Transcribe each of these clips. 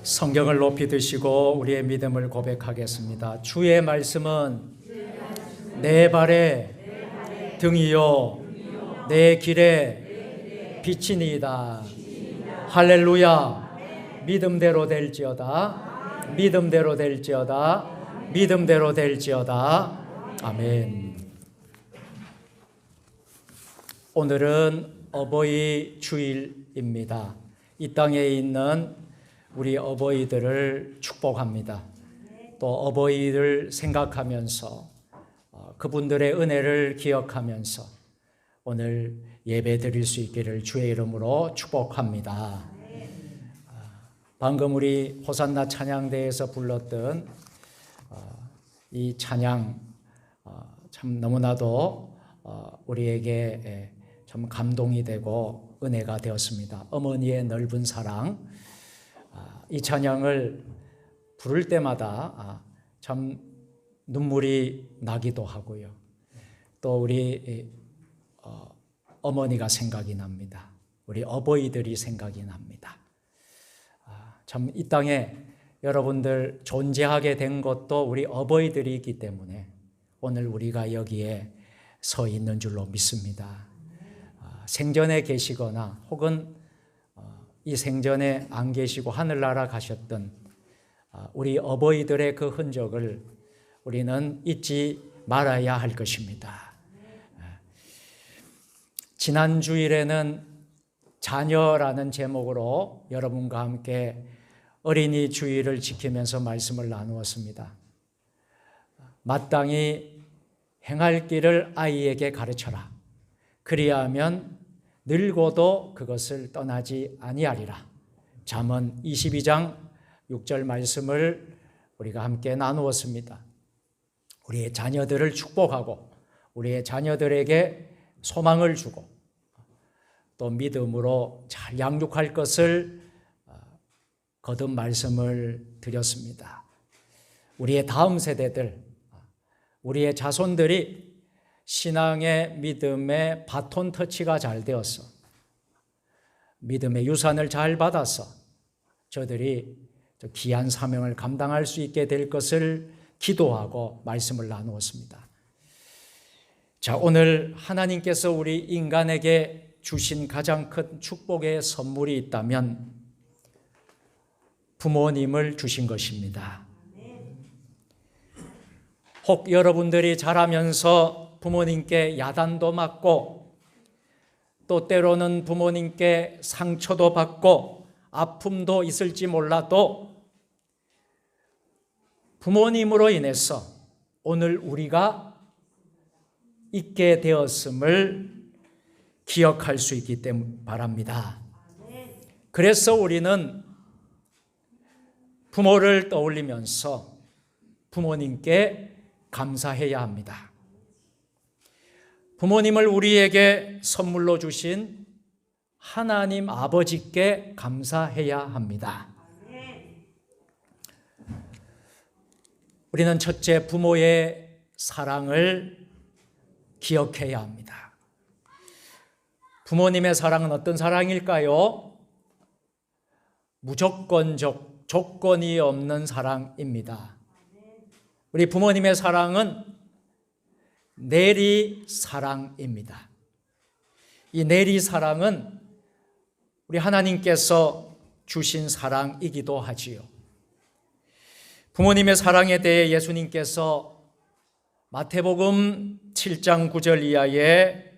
성경을 높이 드시고 우리의 믿음을 고백하겠습니다. 주의 말씀은 내 발의 등이요 내 길의 빛이니이다. 할렐루야. 믿음대로 될지어다. 믿음대로 될지어다. 믿음대로 될지어다. 아멘. 오늘은 어버이 주일입니다. 이 땅에 있는 우리 어버이들을 축복합니다. 또 어버이를 생각하면서 그분들의 은혜를 기억하면서 오늘 예배 드릴 수 있기를 주의 이름으로 축복합니다. 방금 우리 호산나 찬양대에서 불렀던 이 찬양 참 너무나도 우리에게 참 감동이 되고 은혜가 되었습니다. 어머니의 넓은 사랑. 이 찬양을 부를 때마다 참 눈물이 나기도 하고요. 또 우리 어머니가 생각이 납니다. 우리 어버이들이 생각이 납니다. 참 이 땅에 여러분들 존재하게 된 것도 우리 어버이들이기 때문에 오늘 우리가 여기에 서 있는 줄로 믿습니다. 생전에 계시거나 혹은 이 생전에 안 계시고 하늘나라 가셨던 우리 어버이들의 그 흔적을 우리는 잊지 말아야 할 것입니다. 지난 주일에는 자녀라는 제목으로 여러분과 함께 어린이 주일을 지키면서 말씀을 나누었습니다. 마땅히 행할 길을 아이에게 가르쳐라. 그리하면 늙어도 그것을 떠나지 아니하리라. 잠언 22장 6절 말씀을 우리가 함께 나누었습니다. 우리의 자녀들을 축복하고 우리의 자녀들에게 소망을 주고 또 믿음으로 잘 양육할 것을 거듭 말씀을 드렸습니다. 우리의 다음 세대들, 우리의 자손들이 신앙의 믿음의 바톤 터치가 잘 되어서 믿음의 유산을 잘 받아서 저들이 귀한 사명을 감당할 수 있게 될 것을 기도하고 말씀을 나누었습니다. 자, 오늘 하나님께서 우리 인간에게 주신 가장 큰 축복의 선물이 있다면 부모님을 주신 것입니다. 혹 여러분들이 자라면서 부모님께 야단도 맞고 또 때로는 부모님께 상처도 받고 아픔도 있을지 몰라도 부모님으로 인해서 오늘 우리가 있게 되었음을 기억할 수 있기 때문에 바랍니다. 그래서 우리는 부모를 떠올리면서 부모님께 감사해야 합니다. 부모님을 우리에게 선물로 주신 하나님 아버지께 감사해야 합니다. 우리는 첫째 부모의 사랑을 기억해야 합니다. 부모님의 사랑은 어떤 사랑일까요? 무조건적, 조건이 없는 사랑입니다. 우리 부모님의 사랑은 내리 사랑입니다. 이 내리 사랑은 우리 하나님께서 주신 사랑이기도 하지요. 부모님의 사랑에 대해 예수님께서 마태복음 7장 9절 이하에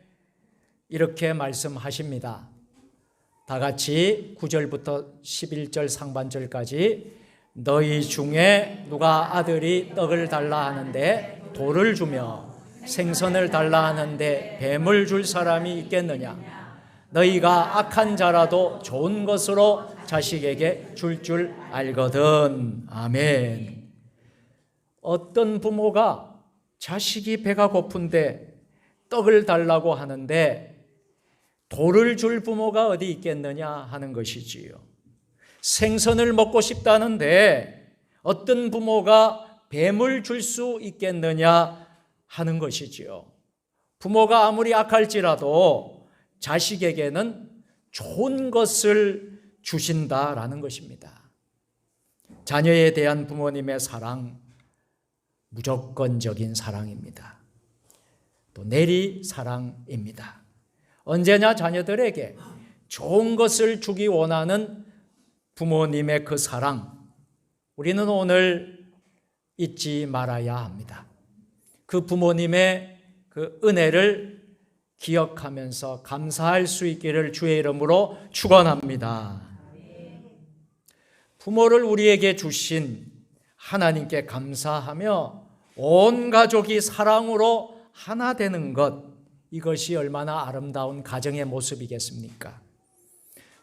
이렇게 말씀하십니다. 다 같이 9절부터 11절 상반절까지 너희 중에 누가 아들이 떡을 달라 하는데 돌을 주며 생선을 달라 하는데 뱀을 줄 사람이 있겠느냐? 너희가 악한 자라도 좋은 것으로 자식에게 줄 알거든. 아멘. 어떤 부모가 자식이 배가 고픈데 떡을 달라고 하는데 돌을 줄 부모가 어디 있겠느냐 하는 것이지요. 생선을 먹고 싶다는데 어떤 부모가 뱀을 줄 수 있겠느냐 하는 것이지요. 부모가 아무리 악할지라도 자식에게는 좋은 것을 주신다라는 것입니다. 자녀에 대한 부모님의 사랑, 무조건적인 사랑입니다. 또 내리 사랑입니다. 언제나 자녀들에게 좋은 것을 주기 원하는 부모님의 그 사랑, 우리는 오늘 잊지 말아야 합니다. 그 부모님의 그 은혜를 기억하면서 감사할 수 있기를 주의 이름으로 축원합니다. 부모를 우리에게 주신 하나님께 감사하며 온 가족이 사랑으로 하나 되는 것, 이것이 얼마나 아름다운 가정의 모습이겠습니까?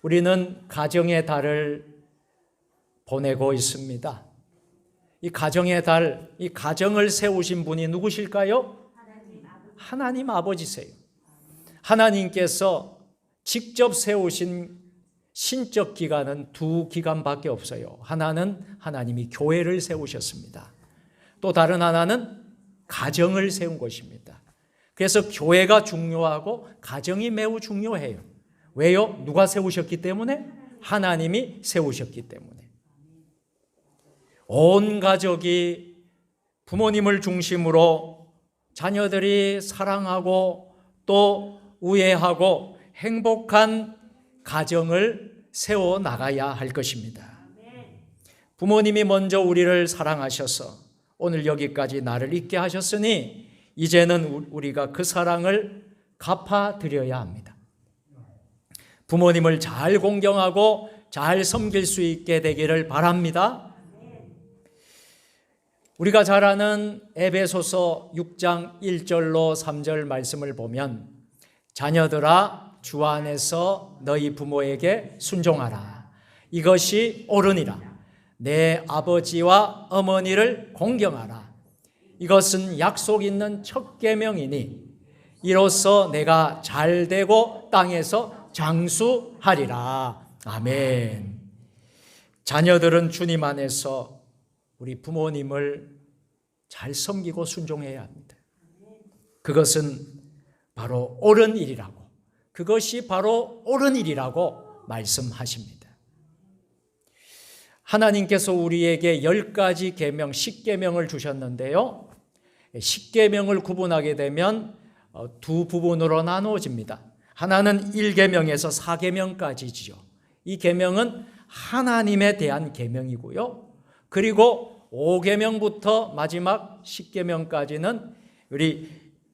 우리는 가정의 달을 보내고 있습니다. 이 가정의 달, 이 가정을 세우신 분이 누구실까요? 하나님 아버지세요. 하나님께서 직접 세우신 신적 기관은 두 기관밖에 없어요. 하나는 하나님이 교회를 세우셨습니다. 또 다른 하나는 가정을 세운 것입니다. 그래서 교회가 중요하고 가정이 매우 중요해요. 왜요? 누가 세우셨기 때문에? 하나님이 세우셨기 때문에. 온 가족이 부모님을 중심으로 자녀들이 사랑하고 또 우애하고 행복한 가정을 세워 나가야 할 것입니다. 부모님이 먼저 우리를 사랑하셔서 오늘 여기까지 나를 있게 하셨으니 이제는 우리가 그 사랑을 갚아드려야 합니다. 부모님을 잘 공경하고 잘 섬길 수 있게 되기를 바랍니다. 우리가 잘 아는 에베소서 6장 1절로 3절 말씀을 보면 자녀들아 주 안에서 너희 부모에게 순종하라. 이것이 옳으니라. 내 아버지와 어머니를 공경하라. 이것은 약속 있는 첫 계명이니 이로써 내가 잘되고 땅에서 장수하리라. 아멘. 자녀들은 주님 안에서 우리 부모님을 잘 섬기고 순종해야 합니다. 그것은 바로 옳은 일이라고, 그것이 바로 옳은 일이라고 말씀하십니다. 하나님께서 우리에게 10가지 계명, 10계명을 주셨는데요. 10계명을 구분하게 되면 두 부분으로 나누어집니다. 하나는 1계명에서 4계명까지지요. 이 계명은 하나님에 대한 계명이고요. 그리고 5계명부터 마지막 10계명까지는 우리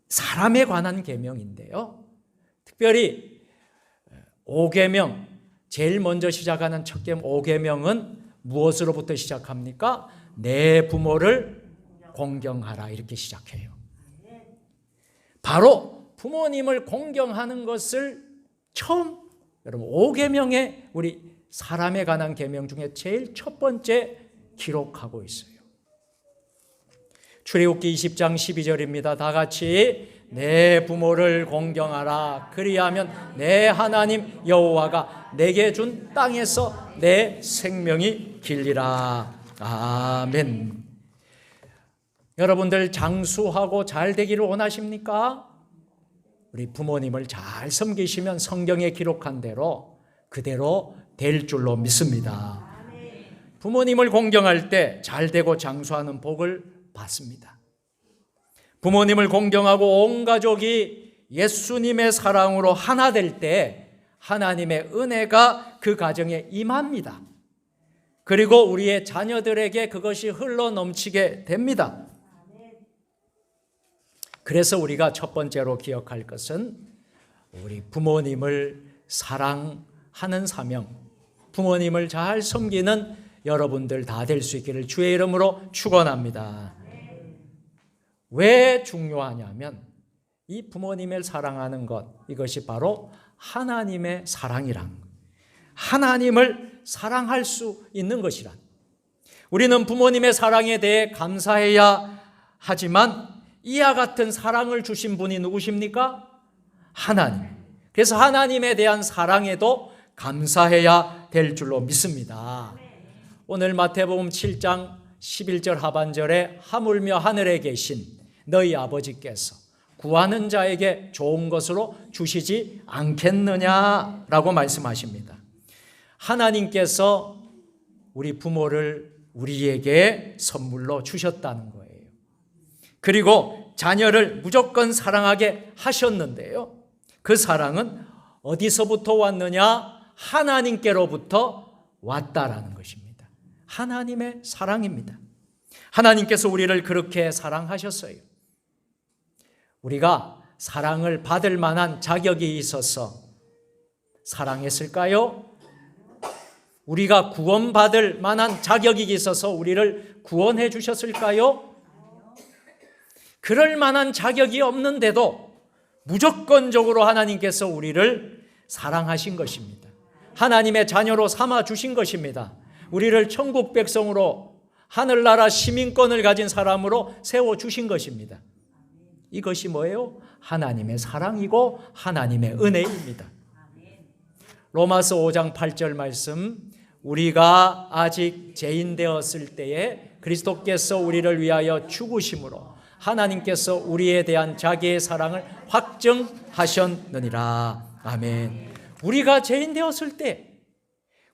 사람에 관한 계명인데요. 특별히 5계명, 제일 먼저 시작하는 첫 계명 5계명은 무엇으로부터 시작합니까? 내 부모를 공경하라, 이렇게 시작해요. 바로 부모님을 공경하는 것을 처음, 여러분 5계명의 우리 사람에 관한 계명 중에 제일 첫 번째 기록하고 있어요. 출애굽기 20장 12절입니다. 다 같이 내 부모를 공경하라. 그리하면 내 하나님 여호와가 내게 준 땅에서 내 생명이 길리라. 아멘. 여러분들 장수하고 잘 되기를 원하십니까? 우리 부모님을 잘 섬기시면 성경에 기록한 대로 그대로 될 줄로 믿습니다. 부모님을 공경할 때 잘 되고 장수하는 복을 받습니다. 부모님을 공경하고 온 가족이 예수님의 사랑으로 하나 될 때 하나님의 은혜가 그 가정에 임합니다. 그리고 우리의 자녀들에게 그것이 흘러 넘치게 됩니다. 그래서 우리가 첫 번째로 기억할 것은 우리 부모님을 사랑하는 사명, 부모님을 잘 섬기는 여러분들 다 될 수 있기를 주의 이름으로 축원합니다. 왜 중요하냐면 이 부모님을 사랑하는 것, 이것이 바로 하나님의 사랑이란, 하나님을 사랑할 수 있는 것이란. 우리는 부모님의 사랑에 대해 감사해야 하지만 이와 같은 사랑을 주신 분이 누구십니까? 하나님. 그래서 하나님에 대한 사랑에도 감사해야 될 줄로 믿습니다. 오늘 마태복음 7장 11절 하반절에 하물며 하늘에 계신 너희 아버지께서 구하는 자에게 좋은 것으로 주시지 않겠느냐라고 말씀하십니다. 하나님께서 우리 부모를 우리에게 선물로 주셨다는 거예요. 그리고 자녀를 무조건 사랑하게 하셨는데요. 그 사랑은 어디서부터 왔느냐? 하나님께로부터 왔다라는 것입니다. 하나님의 사랑입니다. 하나님께서 우리를 그렇게 사랑하셨어요. 우리가 사랑을 받을 만한 자격이 있어서 사랑했을까요? 우리가 구원받을 만한 자격이 있어서 우리를 구원해 주셨을까요? 그럴 만한 자격이 없는데도 무조건적으로 하나님께서 우리를 사랑하신 것입니다. 하나님의 자녀로 삼아 주신 것입니다. 우리를 천국 백성으로 하늘나라 시민권을 가진 사람으로 세워주신 것입니다. 이것이 뭐예요? 하나님의 사랑이고 하나님의 은혜입니다. 로마서 5장 8절 말씀, 우리가 아직 죄인 되었을 때에 그리스도께서 우리를 위하여 죽으심으로 하나님께서 우리에 대한 자기의 사랑을 확증하셨느니라. 아멘. 우리가 죄인 되었을 때,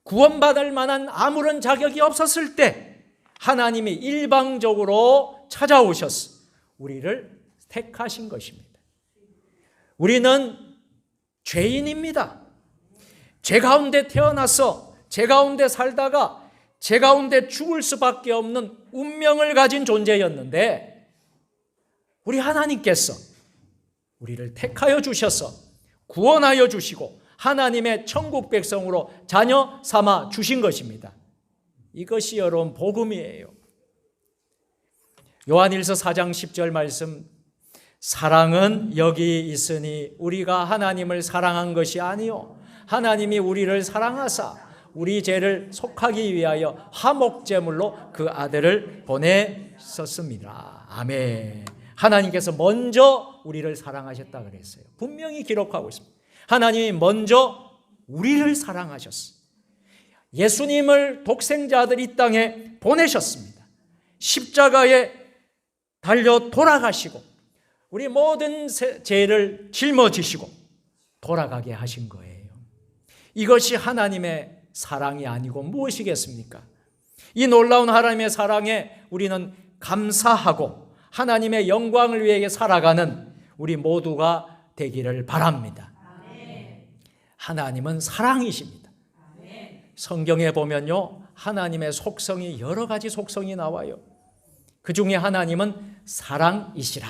구원받을 만한 아무런 자격이 없었을 때 하나님이 일방적으로 찾아오셔서 우리를 택하신 것입니다. 우리는 죄인입니다. 죄 가운데 태어나서 죄 가운데 살다가 죄 가운데 죽을 수밖에 없는 운명을 가진 존재였는데 우리 하나님께서 우리를 택하여 주셔서 구원하여 주시고 하나님의 천국 백성으로 자녀 삼아 주신 것입니다. 이것이 여러분 복음이에요. 요한일서 4장 10절 말씀, 사랑은 여기 있으니 우리가 하나님을 사랑한 것이 아니요 하나님이 우리를 사랑하사 우리 죄를 속하기 위하여 화목제물로 그 아들을 보내셨습니다. 아멘. 하나님께서 먼저 우리를 사랑하셨다 그랬어요. 분명히 기록하고 있습니다. 하나님이 먼저 우리를 사랑하셨어요. 예수님을 독생자 아들 이 땅에 보내셨습니다. 십자가에 달려 돌아가시고 우리 모든 죄를 짊어지시고 돌아가게 하신 거예요. 이것이 하나님의 사랑이 아니고 무엇이겠습니까? 이 놀라운 하나님의 사랑에 우리는 감사하고 하나님의 영광을 위해 살아가는 우리 모두가 되기를 바랍니다. 하나님은 사랑이십니다. 성경에 보면요, 하나님의 속성이 여러 가지 속성이 나와요. 그 중에 하나님은 사랑이시라.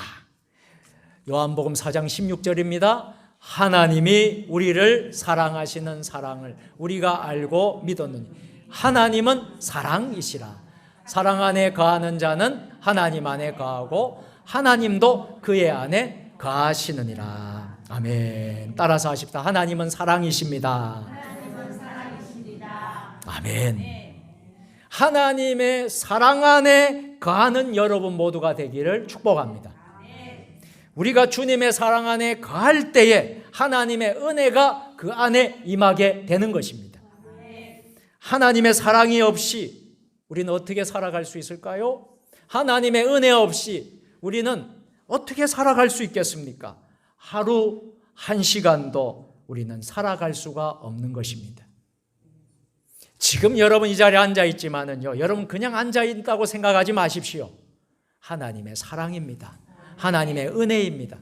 요한복음 4장 16절입니다. 하나님이 우리를 사랑하시는 사랑을 우리가 알고 믿었느니 하나님은 사랑이시라. 사랑 안에 거하는 자는 하나님 안에 거하고 하나님도 그의 안에 거하시느니라. 아멘. 따라서 하십시다. 하나님은 사랑이십니다. 하나님은 사랑이십니다. 아멘. 하나님의 사랑 안에 거하는 여러분 모두가 되기를 축복합니다. 우리가 주님의 사랑 안에 거할 때에 하나님의 은혜가 그 안에 임하게 되는 것입니다. 하나님의 사랑이 없이 우리는 어떻게 살아갈 수 있을까요? 하나님의 은혜 없이 우리는 어떻게 살아갈 수 있겠습니까? 하루 한 시간도 우리는 살아갈 수가 없는 것입니다. 지금 여러분 이 자리에 앉아 있지만은요, 여러분 그냥 앉아 있다고 생각하지 마십시오. 하나님의 사랑입니다. 하나님의 은혜입니다.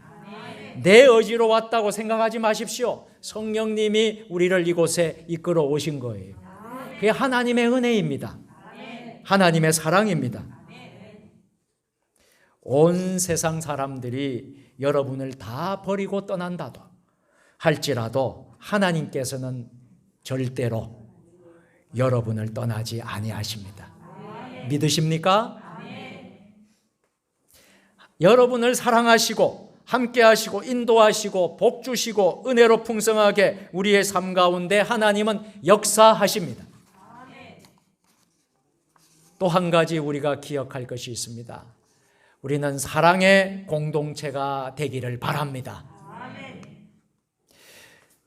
내 의지로 왔다고 생각하지 마십시오. 성령님이 우리를 이곳에 이끌어 오신 거예요. 그게 하나님의 은혜입니다. 하나님의 사랑입니다. 온 세상 사람들이 여러분을 다 버리고 떠난다도 할지라도 하나님께서는 절대로 여러분을 떠나지 아니하십니다. 믿으십니까? 여러분을 사랑하시고 함께하시고 인도하시고 복 주시고 은혜로 풍성하게 우리의 삶 가운데 하나님은 역사하십니다. 또 한 가지 우리가 기억할 것이 있습니다. 우리는 사랑의 공동체가 되기를 바랍니다.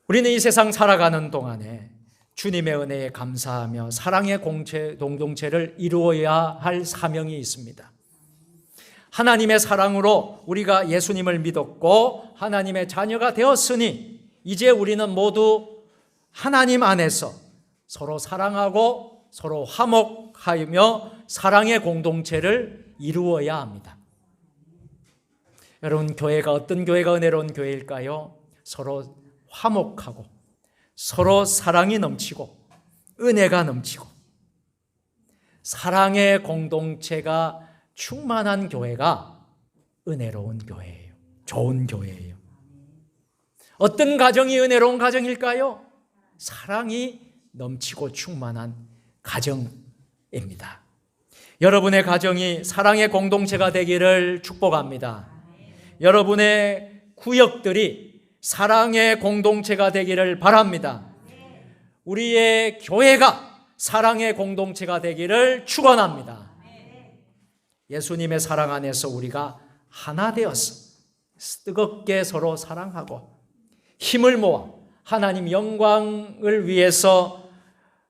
우리는 이 세상 살아가는 동안에 주님의 은혜에 감사하며 사랑의 공동체를 이루어야 할 사명이 있습니다. 하나님의 사랑으로 우리가 예수님을 믿었고 하나님의 자녀가 되었으니 이제 우리는 모두 하나님 안에서 서로 사랑하고 서로 화목하며 사랑의 공동체를 이루어야 합니다. 여러분, 교회가 어떤 교회가 은혜로운 교회일까요? 서로 화목하고 서로 사랑이 넘치고 은혜가 넘치고 사랑의 공동체가 충만한 교회가 은혜로운 교회예요. 좋은 교회예요. 어떤 가정이 은혜로운 가정일까요? 사랑이 넘치고 충만한 가정입니다. 여러분의 가정이 사랑의 공동체가 되기를 축복합니다. 여러분의 구역들이 사랑의 공동체가 되기를 바랍니다. 우리의 교회가 사랑의 공동체가 되기를 축원합니다. 예수님의 사랑 안에서 우리가 하나 되어서 뜨겁게 서로 사랑하고 힘을 모아 하나님 영광을 위해서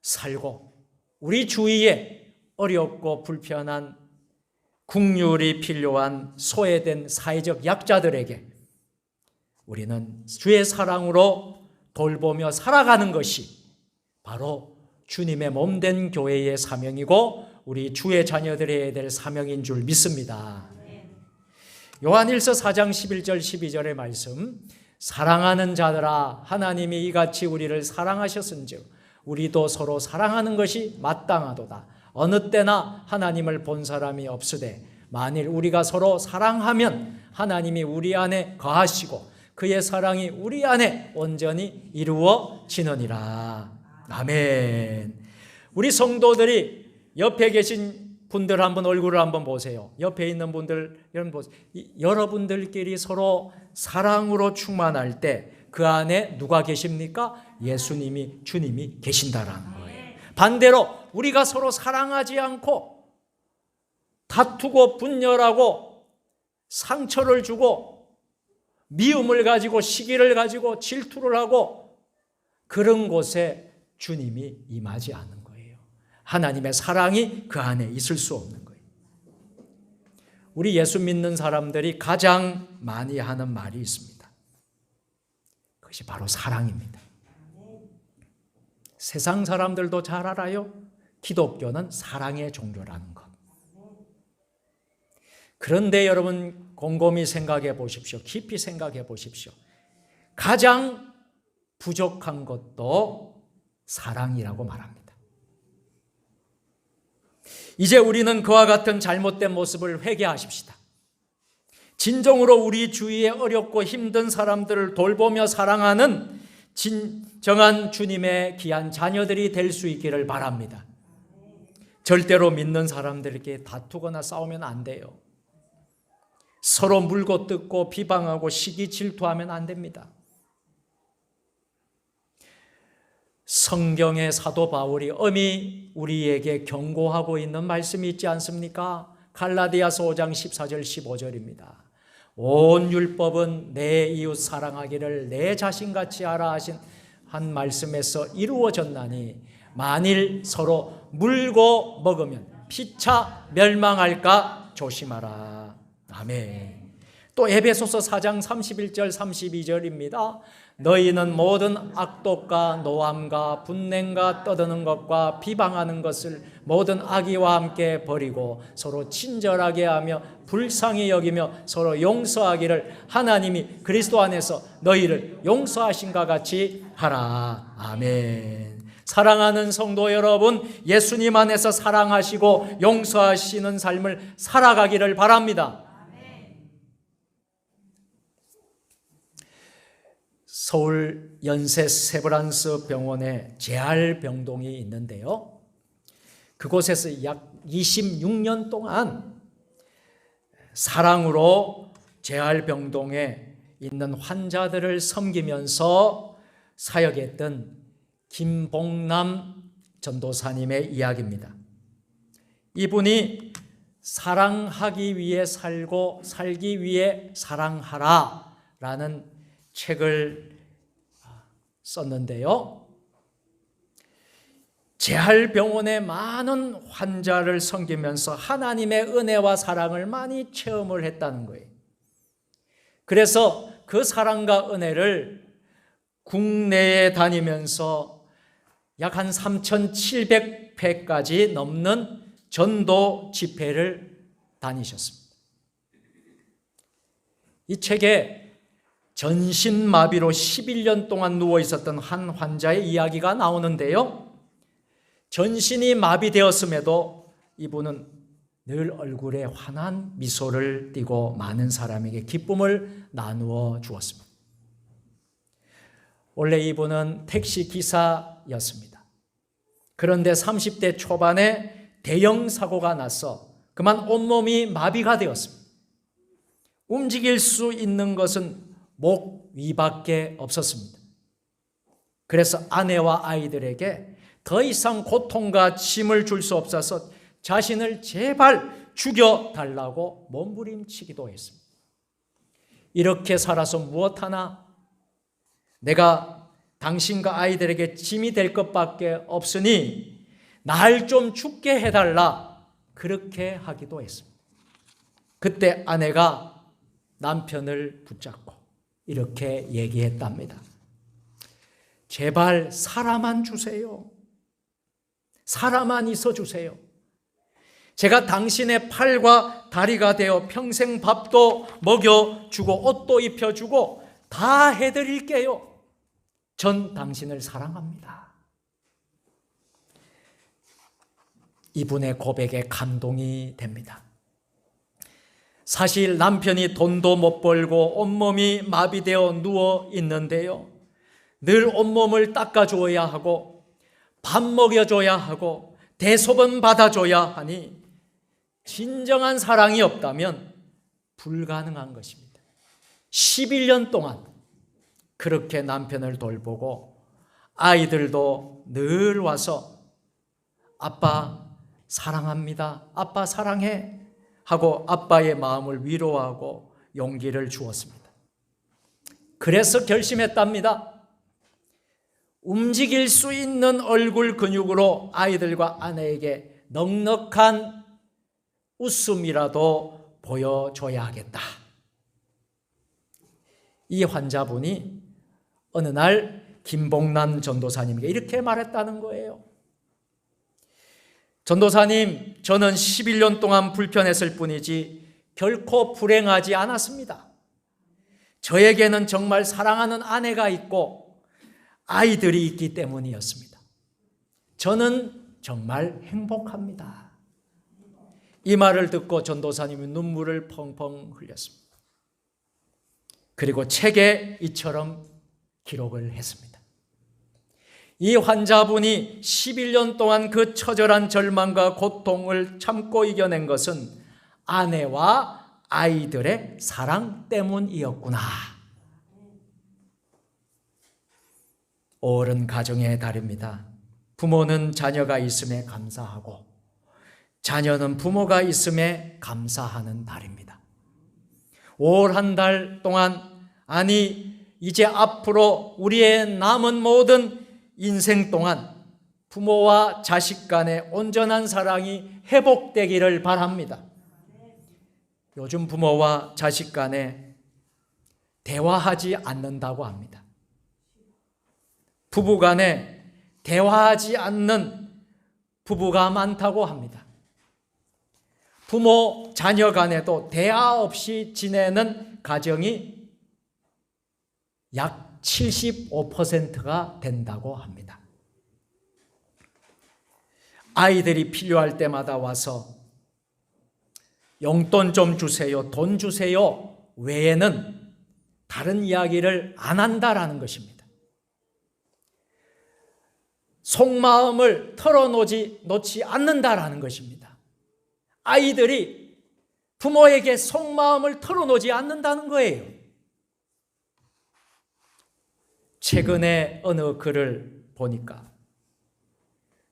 살고 우리 주위에 어렵고 불편한 국률이 필요한 소외된 사회적 약자들에게 우리는 주의 사랑으로 돌보며 살아가는 것이 바로 주님의 몸된 교회의 사명이고 우리 주의 자녀들이 해야 될 사명인 줄 믿습니다. 요한일서 4장 11절 12절의 말씀, 사랑하는 자들아 하나님이 이같이 우리를 사랑하셨은즉 우리도 서로 사랑하는 것이 마땅하도다. 어느 때나 하나님을 본 사람이 없으되 만일 우리가 서로 사랑하면 하나님이 우리 안에 거하시고 그의 사랑이 우리 안에 온전히 이루어지느니라. 아멘. 우리 성도들이 옆에 계신 분들 한번 얼굴을 한번 보세요. 옆에 있는 분들 여러분 보세요. 여러분들끼리 서로 사랑으로 충만할 때 그 안에 누가 계십니까? 예수님이 주님이 계신다라는 거예요. 반대로 우리가 서로 사랑하지 않고 다투고 분열하고 상처를 주고 미움을 가지고 시기를 가지고 질투를 하고 그런 곳에 주님이 임하지 않는 거예요. 하나님의 사랑이 그 안에 있을 수 없는 거예요. 우리 예수 믿는 사람들이 가장 많이 하는 말이 있습니다. 그것이 바로 사랑입니다. 세상 사람들도 잘 알아요. 기독교는 사랑의 종교라는 것. 그런데 여러분 곰곰이 생각해 보십시오. 깊이 생각해 보십시오. 가장 부족한 것도 사랑이라고 말합니다. 이제 우리는 그와 같은 잘못된 모습을 회개하십시다. 진정으로 우리 주위에 어렵고 힘든 사람들을 돌보며 사랑하는 진정한 주님의 귀한 자녀들이 될 수 있기를 바랍니다. 절대로 믿는 사람들에게 다투거나 싸우면 안 돼요. 서로 물고 뜯고 비방하고 시기 질투하면 안 됩니다. 성경의 사도 바울이 엄히 우리에게 경고하고 있는 말씀이 있지 않습니까? 갈라디아서 5장 14절 15절입니다. 온 율법은 내 이웃 사랑하기를 내 자신같이 하라 하신 한 말씀에서 이루어졌나니 만일 서로 물고 먹으면 피차 멸망할까 조심하라. 아멘. 또 에베소서 4장 31절 32절입니다. 너희는 모든 악독과 노함과 분냉과 떠드는 것과 비방하는 것을 모든 악의와 함께 버리고 서로 친절하게 하며 불쌍히 여기며 서로 용서하기를 하나님이 그리스도 안에서 너희를 용서하신과 같이 하라. 아멘. 사랑하는 성도 여러분, 예수님 안에서 사랑하시고 용서하시는 삶을 살아가기를 바랍니다. 서울 연세 세브란스 병원에 재활병동이 있는데요. 그곳에서 약 26년 동안 사랑으로 재활병동에 있는 환자들을 섬기면서 사역했던 김봉남 전도사님의 이야기입니다. 이분이 사랑하기 위해 살고 살기 위해 사랑하라 라는 책을 썼는데요. 재활병원의 많은 환자를 섬기면서 하나님의 은혜와 사랑을 많이 체험을 했다는 거예요. 그래서 그 사랑과 은혜를 국내에 다니면서 약 한 3,700 600회까지 넘는 전도 집회를 다니셨습니다. 이 책에 전신마비로 11년 동안 누워 있었던 한 환자의 이야기가 나오는데요. 전신이 마비되었음에도 이분은 늘 얼굴에 환한 미소를 띠고 많은 사람에게 기쁨을 나누어 주었습니다. 원래 이분은 택시 기사였습니다. 그런데 30대 초반에 대형 사고가 나서 그만 온몸이 마비가 되었습니다. 움직일 수 있는 것은 목 위밖에 없었습니다. 그래서 아내와 아이들에게 더 이상 고통과 짐을 줄 수 없어서 자신을 제발 죽여달라고 몸부림치기도 했습니다. 이렇게 살아서 무엇하나 내가 당신과 아이들에게 짐이 될 것밖에 없으니 날 좀 죽게 해달라, 그렇게 하기도 했습니다. 그때 아내가 남편을 붙잡고 이렇게 얘기했답니다. 제발 살아만 주세요. 살아만 있어 주세요. 제가 당신의 팔과 다리가 되어 평생 밥도 먹여주고 옷도 입혀주고 다 해드릴게요. 전 당신을 사랑합니다. 이분의 고백에 감동이 됩니다. 사실 남편이 돈도 못 벌고 온몸이 마비되어 누워 있는데요. 늘 온몸을 닦아줘야 하고 밥 먹여줘야 하고 대소변 받아줘야 하니 진정한 사랑이 없다면 불가능한 것입니다. 11년 동안 그렇게 남편을 돌보고 아이들도 늘 와서 아빠 사랑합니다, 아빠 사랑해 하고 아빠의 마음을 위로하고 용기를 주었습니다. 그래서 결심했답니다. 움직일 수 있는 얼굴 근육으로 아이들과 아내에게 넉넉한 웃음이라도 보여줘야겠다. 이 환자분이 어느 날 김봉란 전도사님에게 이렇게 말했다는 거예요. 전도사님, 저는 11년 동안 불편했을 뿐이지 결코 불행하지 않았습니다. 저에게는 정말 사랑하는 아내가 있고 아이들이 있기 때문이었습니다. 저는 정말 행복합니다. 이 말을 듣고 전도사님은 눈물을 펑펑 흘렸습니다. 그리고 책에 이처럼 기록을 했습니다. 이 환자분이 11년 동안 그 처절한 절망과 고통을 참고 이겨낸 것은 아내와 아이들의 사랑 때문이었구나. 옳은 가정의 달입니다. 부모는 자녀가 있음에 감사하고 자녀는 부모가 있음에 감사하는 달입니다. 올 한 달 동안, 아니 이제 앞으로 우리의 남은 모든 인생 동안 부모와 자식 간의 온전한 사랑이 회복되기를 바랍니다. 요즘 부모와 자식 간에 대화하지 않는다고 합니다. 부부 간에 대화하지 않는 부부가 많다고 합니다. 부모, 자녀 간에도 대화 없이 지내는 가정이 약 75%가 된다고 합니다. 아이들이 필요할 때마다 와서 용돈 좀 주세요, 돈 주세요 외에는 다른 이야기를 안 한다라는 것입니다. 속마음을 털어놓지 않는다라는 것입니다. 아이들이 부모에게 속마음을 털어놓지 않는다는 거예요. 최근에 어느 글을 보니까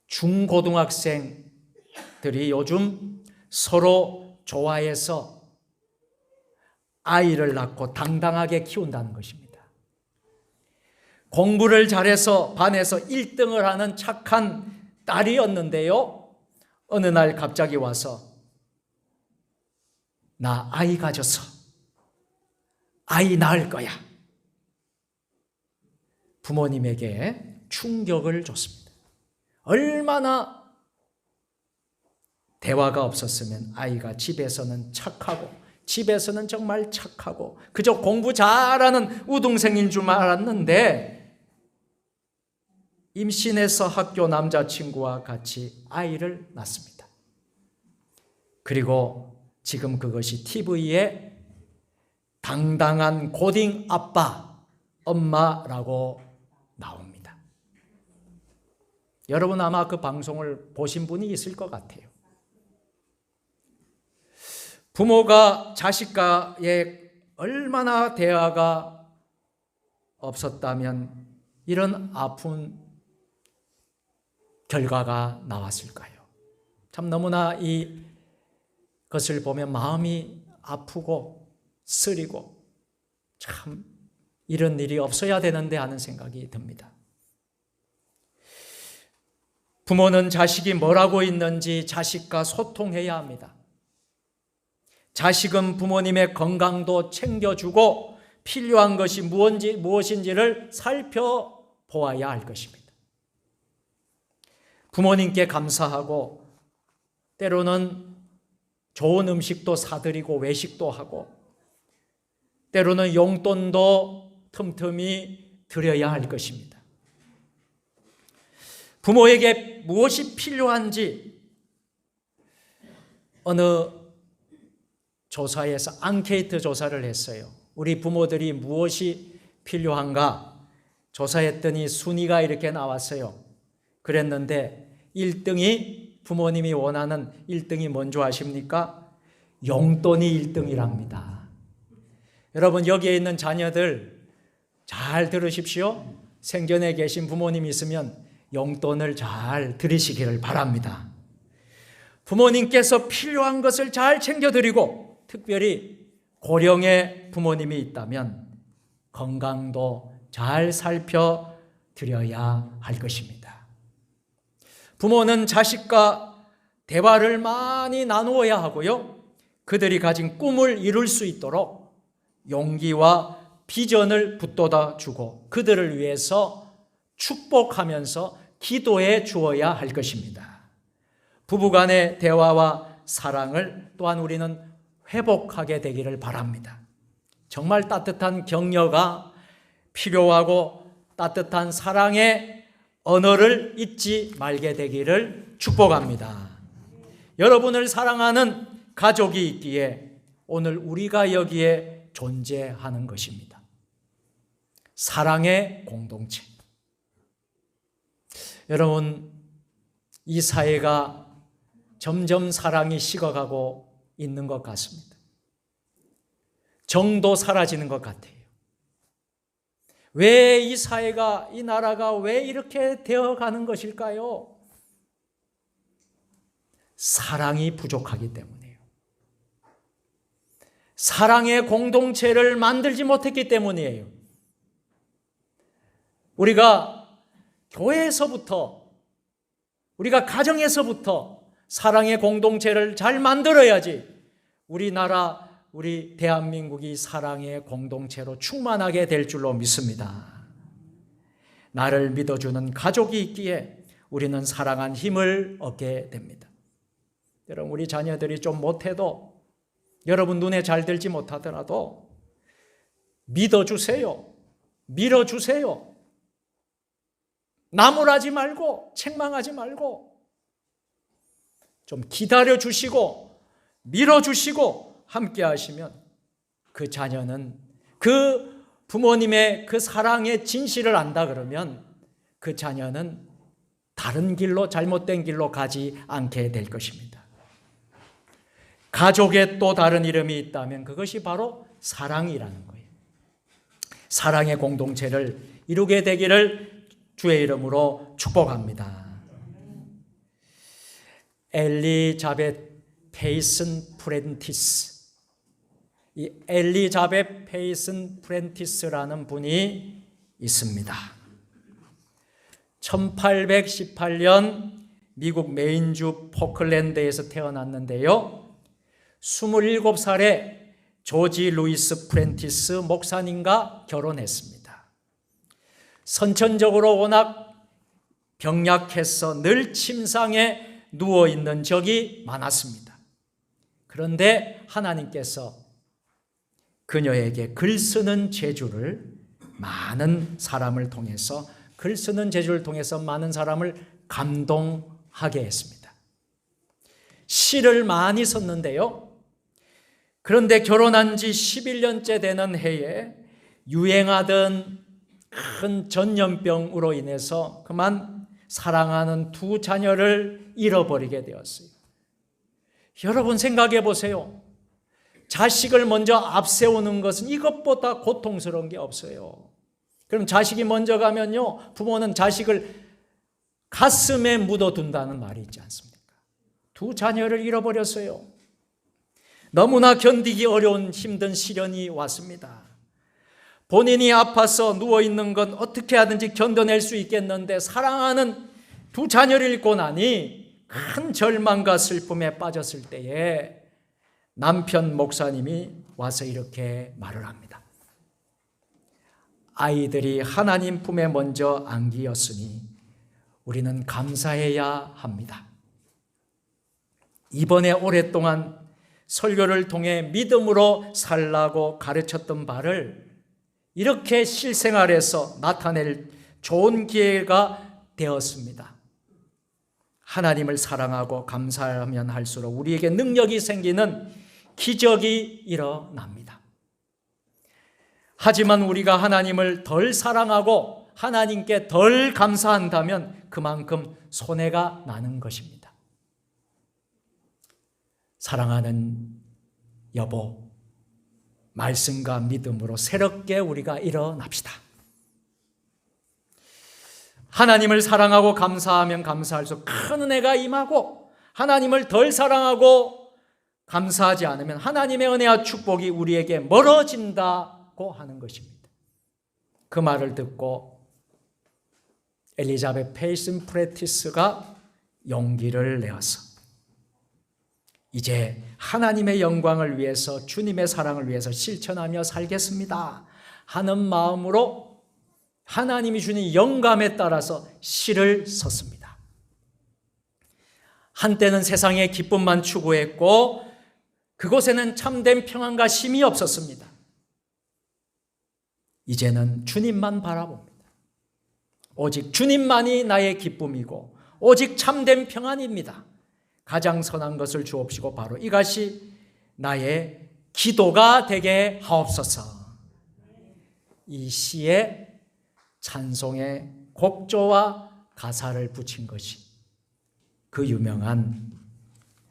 중고등학생들이 요즘 서로 좋아해서 아이를 낳고 당당하게 키운다는 것입니다. 공부를 잘해서 반에서 1등을 하는 착한 딸이었는데요. 어느 날 갑자기 와서 나 아이 가져서 아이 낳을 거야. 부모님에게 충격을 줬습니다. 얼마나 대화가 없었으면 아이가 집에서는 착하고 집에서는 정말 착하고 그저 공부 잘하는 우등생인 줄 알았는데 임신해서 학교 남자친구와 같이 아이를 낳습니다. 그리고 지금 그것이 TV에 당당한 고딩 아빠, 엄마라고 나옵니다. 여러분 아마 그 방송을 보신 분이 있을 것 같아요. 부모가 자식과의 얼마나 대화가 없었다면 이런 아픈 결과가 나왔을까요? 참 너무나 이 것을 보면 마음이 아프고 쓰리고 참 이런 일이 없어야 되는데 하는 생각이 듭니다. 부모는 자식이 뭘 하고 있는지 자식과 소통해야 합니다. 자식은 부모님의 건강도 챙겨주고 필요한 것이 무엇인지를 살펴보아야 할 것입니다. 부모님께 감사하고 때로는 좋은 음식도 사드리고 외식도 하고 때로는 용돈도 틈틈이 드려야 할 것입니다. 부모에게 무엇이 필요한지 어느 조사에서 앙케이트 조사를 했어요. 우리 부모들이 무엇이 필요한가 조사했더니 순위가 이렇게 나왔어요. 그랬는데 1등이 부모님이 원하는 1등이 뭔지 아십니까? 용돈이 1등이랍니다. 여러분 여기에 있는 자녀들 잘 들으십시오. 생전에 계신 부모님이 있으면 용돈을 잘 들으시기를 바랍니다. 부모님께서 필요한 것을 잘 챙겨드리고 특별히 고령의 부모님이 있다면 건강도 잘 살펴드려야 할 것입니다. 부모는 자식과 대화를 많이 나누어야 하고요. 그들이 가진 꿈을 이룰 수 있도록 용기와 비전을 붙돋아 주고 그들을 위해서 축복하면서 기도해 주어야 할 것입니다. 부부간의 대화와 사랑을 또한 우리는 회복하게 되기를 바랍니다. 정말 따뜻한 격려가 필요하고 따뜻한 사랑의 언어를 잊지 말게 되기를 축복합니다. 여러분을 사랑하는 가족이 있기에 오늘 우리가 여기에 존재하는 것입니다. 사랑의 공동체. 여러분, 이 사회가 점점 사랑이 식어가고 있는 것 같습니다. 정도 사라지는 것 같아요. 왜 이 사회가, 이 나라가 왜 이렇게 되어가는 것일까요? 사랑이 부족하기 때문이에요. 사랑의 공동체를 만들지 못했기 때문이에요. 우리가 교회에서부터, 우리가 가정에서부터 사랑의 공동체를 잘 만들어야지 우리나라, 우리 대한민국이 사랑의 공동체로 충만하게 될 줄로 믿습니다. 나를 믿어주는 가족이 있기에 우리는 사랑한 힘을 얻게 됩니다. 여러분, 우리 자녀들이 좀 못해도 여러분 눈에 잘 들지 못하더라도 믿어주세요. 밀어주세요. 나무라지 말고 책망하지 말고 좀 기다려주시고 밀어주시고 함께 하시면 그 자녀는 그 부모님의 그 사랑의 진실을 안다 그러면 그 자녀는 다른 길로 잘못된 길로 가지 않게 될 것입니다. 가족의 또 다른 이름이 있다면 그것이 바로 사랑이라는 거예요. 사랑의 공동체를 이루게 되기를 주의 이름으로 축복합니다. 엘리자벳 페이슨 프렌티스, 이 엘리자벳 페이슨 프렌티스라는 분이 있습니다. 1818년 미국 메인주 포클랜드에서 태어났는데요. 27살에 조지 루이스 프렌티스 목사님과 결혼했습니다. 선천적으로 워낙 병약해서 늘 침상에 누워 있는 적이 많았습니다. 그런데 하나님께서 그녀에게 글 쓰는 재주를 많은 사람을 통해서 많은 사람을 감동하게 했습니다. 시를 많이 썼는데요. 그런데 결혼한 지 11년째 되는 해에 유행하던 큰 전염병으로 인해서 그만 사랑하는 두 자녀를 잃어버리게 되었어요. 여러분 생각해 보세요. 자식을 먼저 앞세우는 것은 이것보다 고통스러운 게 없어요. 그럼 자식이 먼저 가면요, 부모는 자식을 가슴에 묻어둔다는 말이 있지 않습니까? 두 자녀를 잃어버렸어요. 너무나 견디기 어려운 힘든 시련이 왔습니다. 본인이 아파서 누워있는 건 어떻게 하든지 견뎌낼 수 있겠는데 사랑하는 두 자녀를 잃고 나니 큰 절망과 슬픔에 빠졌을 때에 남편 목사님이 와서 이렇게 말을 합니다. 아이들이 하나님 품에 먼저 안기었으니 우리는 감사해야 합니다. 이번에 오랫동안 설교를 통해 믿음으로 살라고 가르쳤던 바를 이렇게 실생활에서 나타낼 좋은 기회가 되었습니다. 하나님을 사랑하고 감사하면 할수록 우리에게 능력이 생기는 기적이 일어납니다. 하지만 우리가 하나님을 덜 사랑하고 하나님께 덜 감사한다면 그만큼 손해가 나는 것입니다. 사랑하는 여보, 말씀과 믿음으로 새롭게 우리가 일어납시다. 하나님을 사랑하고 감사하면 감사할수록 큰 은혜가 임하고 하나님을 덜 사랑하고 감사하지 않으면 하나님의 은혜와 축복이 우리에게 멀어진다고 하는 것입니다. 그 말을 듣고 엘리자베트 페이슨 프레티스가 용기를 내어서 이제 하나님의 영광을 위해서 주님의 사랑을 위해서 실천하며 살겠습니다 하는 마음으로 하나님이 주는 영감에 따라서 시를 썼습니다. 한때는 세상의 기쁨만 추구했고 그곳에는 참된 평안과 쉼이 없었습니다. 이제는 주님만 바라봅니다. 오직 주님만이 나의 기쁨이고 오직 참된 평안입니다. 가장 선한 것을 주옵시고 바로 이것이 나의 기도가 되게 하옵소서. 이 시에 찬송의 곡조와 가사를 붙인 것이 그 유명한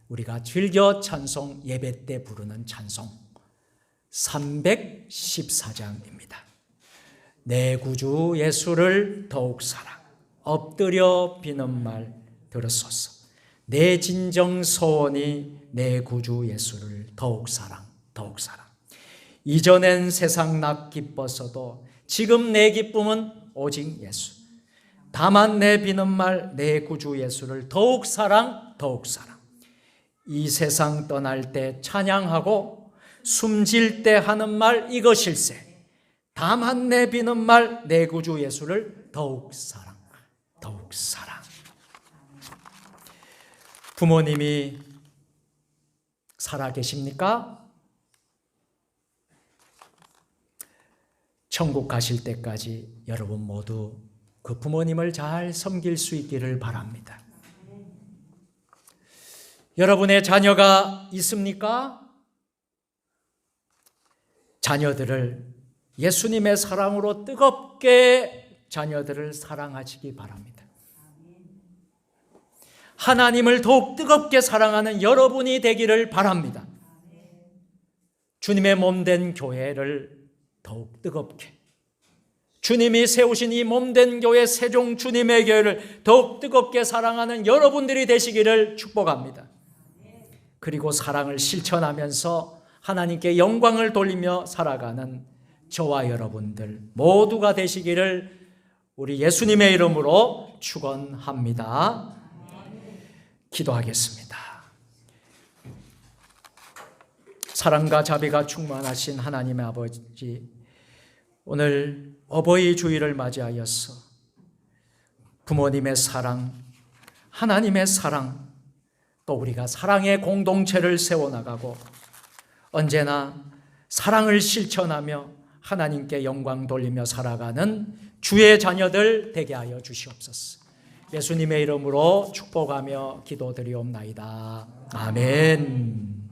우리가 즐겨 찬송 예배 때 부르는 찬송 314장입니다. 내 구주 예수를 더욱 사랑 엎드려 비는 말 들으소서. 내 진정 소원이 내 구주 예수를 더욱 사랑 더욱 사랑. 이전엔 세상 나 기뻤어도 지금 내 기쁨은 오직 예수. 다만 내 비는 말 내 구주 예수를 더욱 사랑 더욱 사랑. 이 세상 떠날 때 찬양하고 숨질 때 하는 말 이것일세. 다만 내 비는 말 내 구주 예수를 더욱 사랑 더욱 사랑. 부모님이 살아 계십니까? 천국 가실 때까지 여러분 모두 그 부모님을 잘 섬길 수 있기를 바랍니다. 여러분의 자녀가 있습니까? 자녀들을 예수님의 사랑으로 뜨겁게 자녀들을 사랑하시기 바랍니다. 하나님을 더욱 뜨겁게 사랑하는 여러분이 되기를 바랍니다. 주님의 몸된 교회를 더욱 뜨겁게, 주님이 세우신 이 몸된 교회 세종 주님의 교회를 더욱 뜨겁게 사랑하는 여러분들이 되시기를 축복합니다. 그리고 사랑을 실천하면서 하나님께 영광을 돌리며 살아가는 저와 여러분들 모두가 되시기를 우리 예수님의 이름으로 축원합니다. 기도하겠습니다. 사랑과 자비가 충만하신 하나님의 아버지, 오늘 어버이 주일을 맞이하여서 부모님의 사랑, 하나님의 사랑, 또 우리가 사랑의 공동체를 세워나가고 언제나 사랑을 실천하며 하나님께 영광 돌리며 살아가는 주의 자녀들 되게 하여 주시옵소서. 예수님의 이름으로 축복하며 기도드리옵나이다. 아멘.